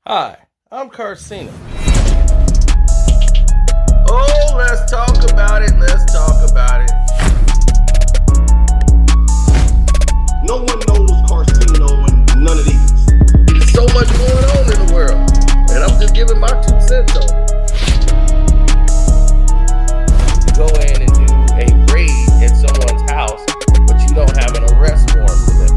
Hi, I'm Carcino. Oh, let's talk about it. Let's talk about it. No one knows Carcino and none of these. There's so much going on in the world, and I'm just giving my 2 cents on it. You go in and do a raid at someone's house, but you don't have an arrest warrant for them.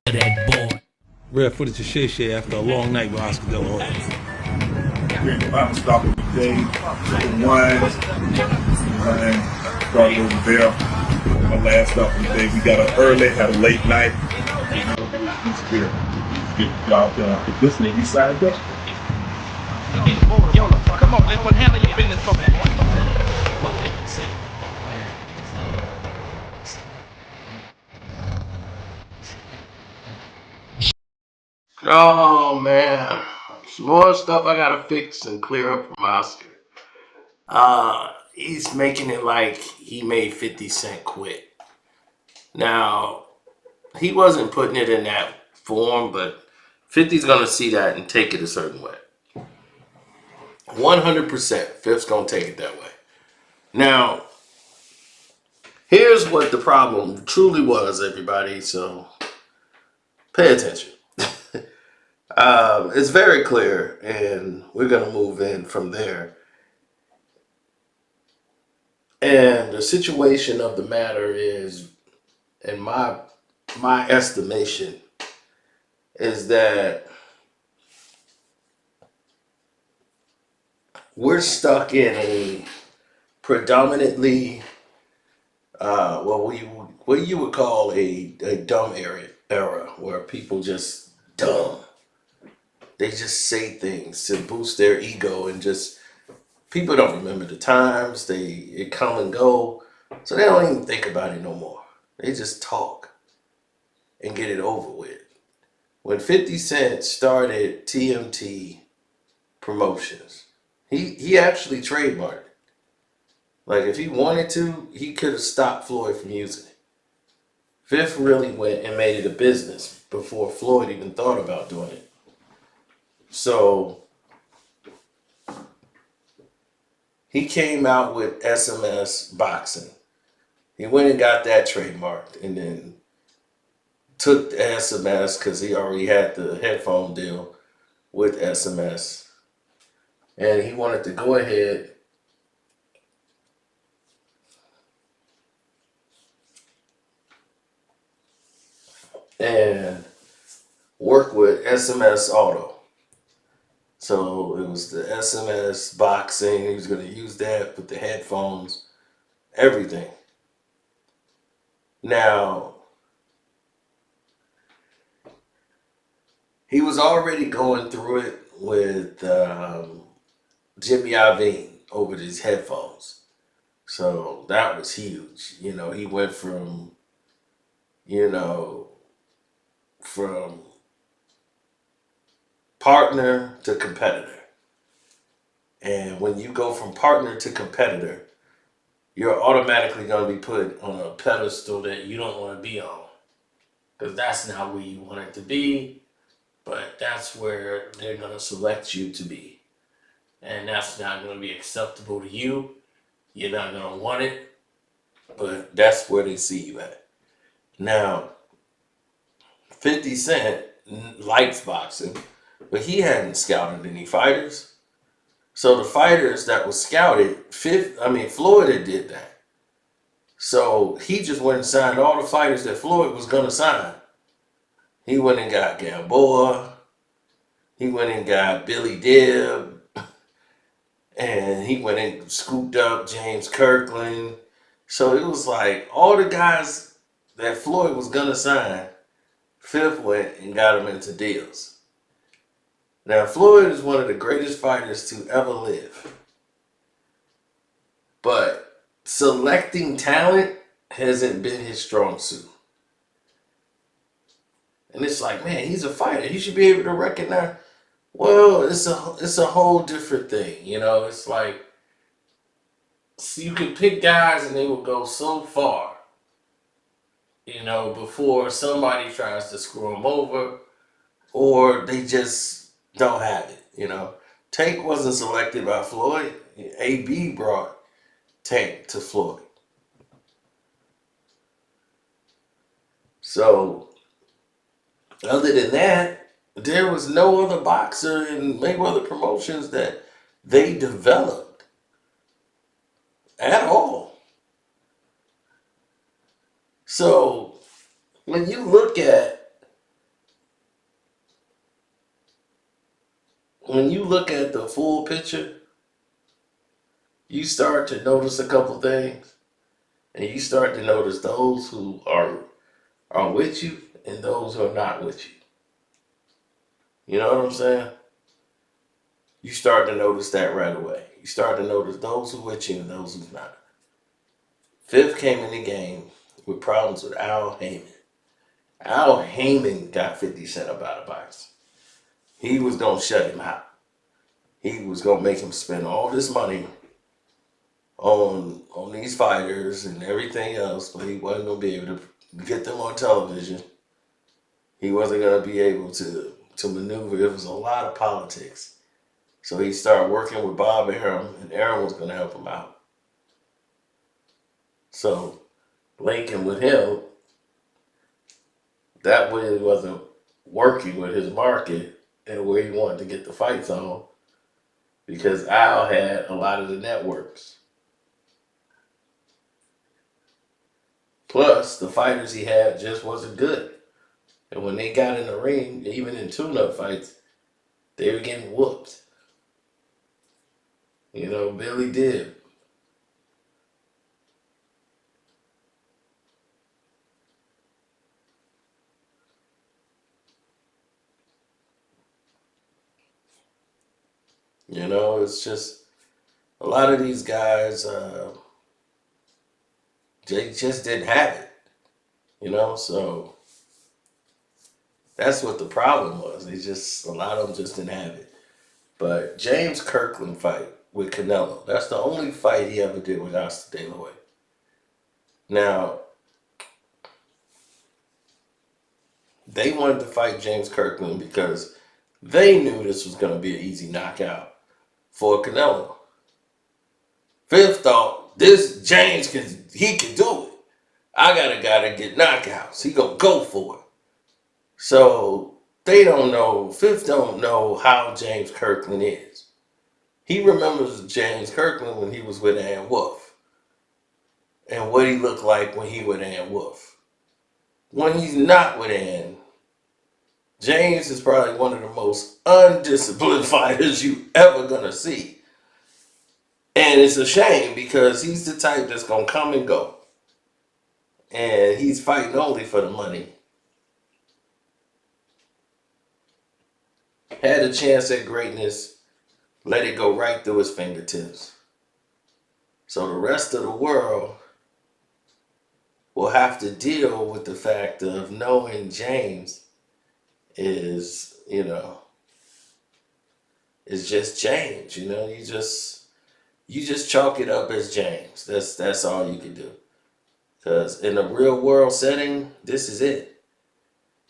That boy. Rare footage of Shay after a long night with Oscar Delahoya. We're about to stop at the day, some wine, started over there. My last stop of the day, we got up early, had a late night. It's good. Get the job done. This nigga signed up. Yo, come on, man. What handle your business for me? Oh man, some more stuff I gotta fix and clear up from Oscar. He's making it like he made 50 Cent quit. Now, he wasn't putting it in that form, but 50's gonna see that and take it a certain way. 100%, Fifth's gonna take it that way. Now, here's what the problem truly was, everybody, so pay attention. It's very clear, and we're going to move in from there. And the situation of the matter is, in my estimation, is that we're stuck in a predominantly, what you would call a dumb era, where people just dumb. They just say things to boost their ego and just people don't remember the times. It come and go. So they don't even think about it no more. They just talk and get it over with. When 50 Cent started TMT Promotions, he actually trademarked it. Like if he wanted to, he could have stopped Floyd from using it. Fifth really went and made it a business before Floyd even thought about doing it. So he came out with SMS boxing. He went and got that trademarked and then took the SMS because he already had the headphone deal with SMS. And he wanted to go ahead and work with SMS Auto. So it was the SMS boxing. He was going to use that with the headphones, everything. Now, he was already going through it with Jimmy Iovine over these headphones. So that was huge. He went you know, from partner to competitor. And when you go from partner to competitor, you're automatically going to be put on a pedestal that you don't want to be on. Because that's not where you want it to be, but that's where they're going to select you to be. And that's not going to be acceptable to you. You're not going to want it, but that's where they see you at. Now, 50 Cent likes boxing, but he hadn't scouted any fighters. So the fighters that was scouted, Floyd had did that. So he just went and signed all the fighters that Floyd was going to sign. He went and got Gamboa. He went and got Billy Dibb. And he went and scooped up James Kirkland. So it was like all the guys that Floyd was going to sign, Fifth went and got him into deals. Now, Floyd is one of the greatest fighters to ever live. But selecting talent hasn't been his strong suit. And it's like, man, he's a fighter. He should be able to recognize. Well, it's a whole different thing. It's like you could pick guys and they will go so far, before somebody tries to screw them over or they just don't have it. Tank wasn't selected by Floyd. AB brought Tank to Floyd. So, other than that, there was no other boxer in Mayweather Promotions that they developed at all. So, when you look at the full picture, you start to notice a couple things, and you start to notice those who are with you and those who are not with you. You know what I'm saying? You start to notice that right away. You start to notice those who with you and those who's not. Fifth came in the game with problems with Al Heyman. Al Heyman got 50 Cent up out of boxing. He was going to shut him out. He was going to make him spend all this money on these fighters and everything else, but he wasn't going to be able to get them on television. He wasn't going to be able to maneuver. It was a lot of politics. So he started working with Bob Arum, and Arum was going to help him out. So linking with him, that way wasn't working with his market and where he wanted to get the fights on, because Al had a lot of the networks. Plus, the fighters he had just wasn't good. And when they got in the ring, even in tune-up fights, they were getting whooped. Billy did. It's just a lot of these guys, they just didn't have it, so that's what the problem was. A lot of them just didn't have it. But James Kirkland fight with Canelo, that's the only fight he ever did with Oscar De La Hoya. Now, they wanted to fight James Kirkland because they knew this was going to be an easy knockout for Canelo. Fifth thought, this James can do it. I got a guy to get knockouts. He gonna go for it. So they don't know. Fifth don't know how James Kirkland is. He remembers James Kirkland when he was with Ann Wolf, and what he looked like when he with Ann Wolf. When he's not with Ann, James is probably one of the most undisciplined fighters you ever gonna see. And it's a shame because he's the type that's gonna come and go. And he's fighting only for the money. Had a chance at greatness, let it go right through his fingertips. So the rest of the world will have to deal with the fact of knowing James is just James. You just chalk it up as James. That's all you can do. Because in a real world setting, this is it.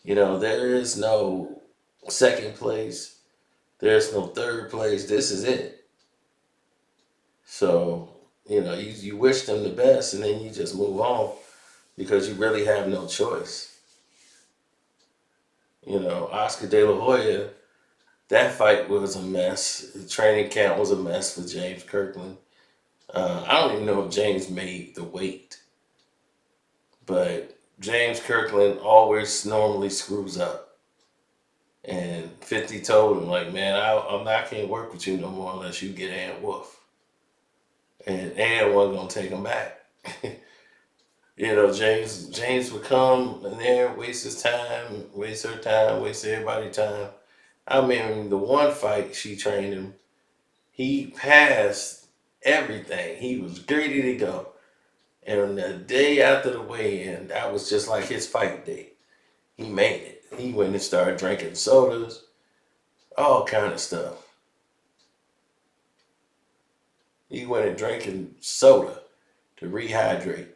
There is no second place. There's no third place. This is it. So, you wish them the best and then you just move on because you really have no choice. Oscar De La Hoya, that fight was a mess. The training camp was a mess for James Kirkland. I don't even know if James made the weight. But James Kirkland always normally screws up. And 50 told him, like, man, I can't work with you no more unless you get Ann Wolf. And Ann wasn't going to take him back. James would come in there, waste his time, waste her time, waste everybody's time. I mean, the one fight she trained him, he passed everything. He was ready to go. And the day after the weigh-in, that was just like his fight day. He made it. He went and started drinking sodas, all kind of stuff. He went and drinking soda to rehydrate.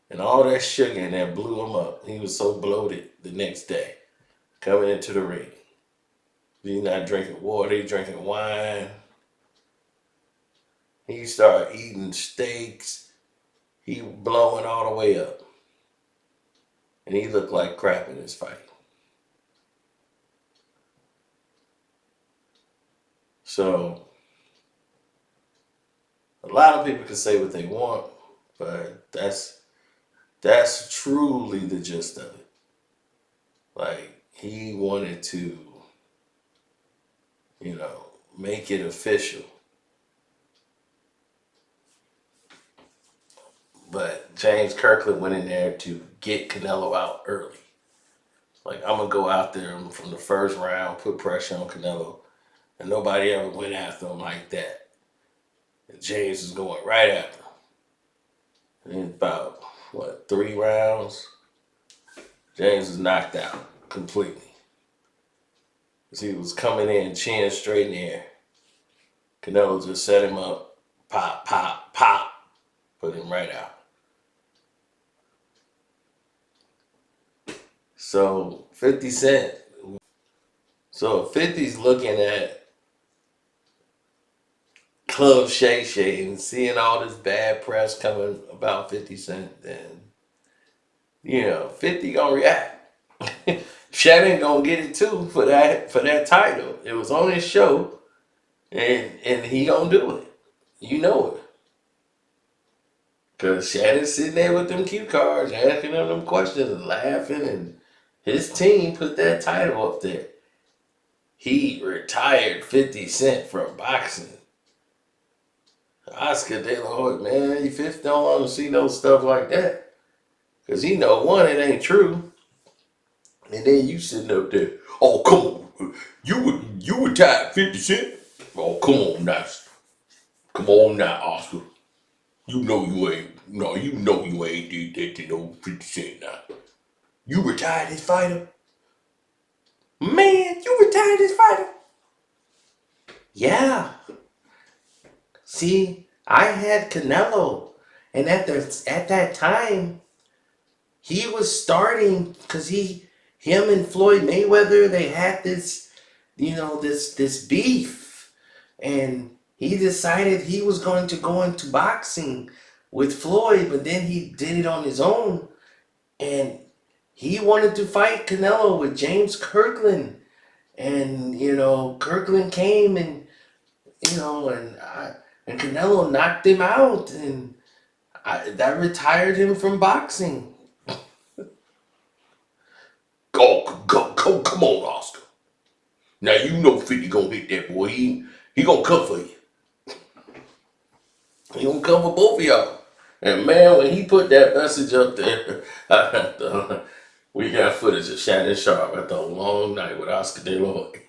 And all that sugar in there blew him up. He was so bloated the next day coming into the ring. He's not drinking water, he's drinking wine. He started eating steaks. He blowing all the way up. And he looked like crap in his fight. So, a lot of people can say what they want, but that's truly the gist of it. Like, he wanted to, make it official. But James Kirkland went in there to get Canelo out early. Like, I'm going to go out there from the first round, put pressure on Canelo. And nobody ever went after him like that. And James is going right after him. And about, 3 rounds? James was knocked out completely. Because he was coming in, chin straight in the air. Canelo just set him up, pop, pop, pop, put him right out. So 50 Cent. So if 50's looking at Club Shay Shay and seeing all this bad press coming about 50 Cent, then 50 gonna react. Shannon gonna get it too for that title. It was on his show, and he gonna do it. You know it. Cause Shannon's sitting there with them cue cards, asking them questions and laughing, and his team put that title up there. He retired 50 Cent from boxing. Oscar De La Hoya, man, you 50 don't want to see no stuff like that. Cause he know, one, it ain't true. And then you sitting up there, oh, come on, you retired 50 Cent? Oh, come on now. Come on now, Oscar. You know you ain't did that to no 50 Cent now. You retired this fighter? Man, you retired this fighter? Yeah. See, I had Canelo. And at that time, he was starting, because him and Floyd Mayweather, they had this, this beef. And he decided he was going to go into boxing with Floyd, but then he did it on his own. And he wanted to fight Canelo with James Kirkland. And, Kirkland came and, and Canelo knocked him out. And that retired him from boxing. Come on, Oscar. Now you know 50 gonna hit that boy. He gonna come for you. He gonna come for both of y'all. And man, when he put that message up there, we got footage of Shannon Sharpe after a long night with Oscar De La Hoya.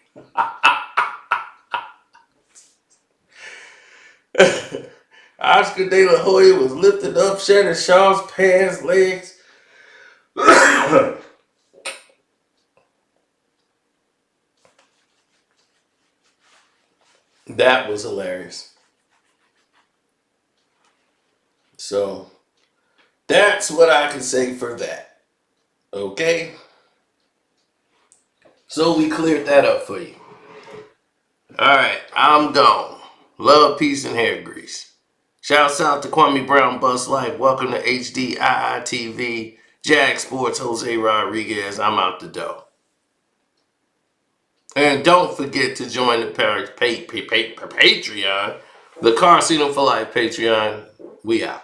Oscar De La Hoya was lifting up Shannon Sharpe's pants, legs. That was hilarious. So, that's what I can say for that. Okay? So we cleared that up for you. Alright, I'm gone. Love, peace, and hair grease. Shouts out to Kwame Brown, Bus Life. Welcome to HDII TV. Jag Sports, Jose Rodriguez. I'm out the door. And don't forget to join the Patreon. The Car Casino for Life Patreon. We out.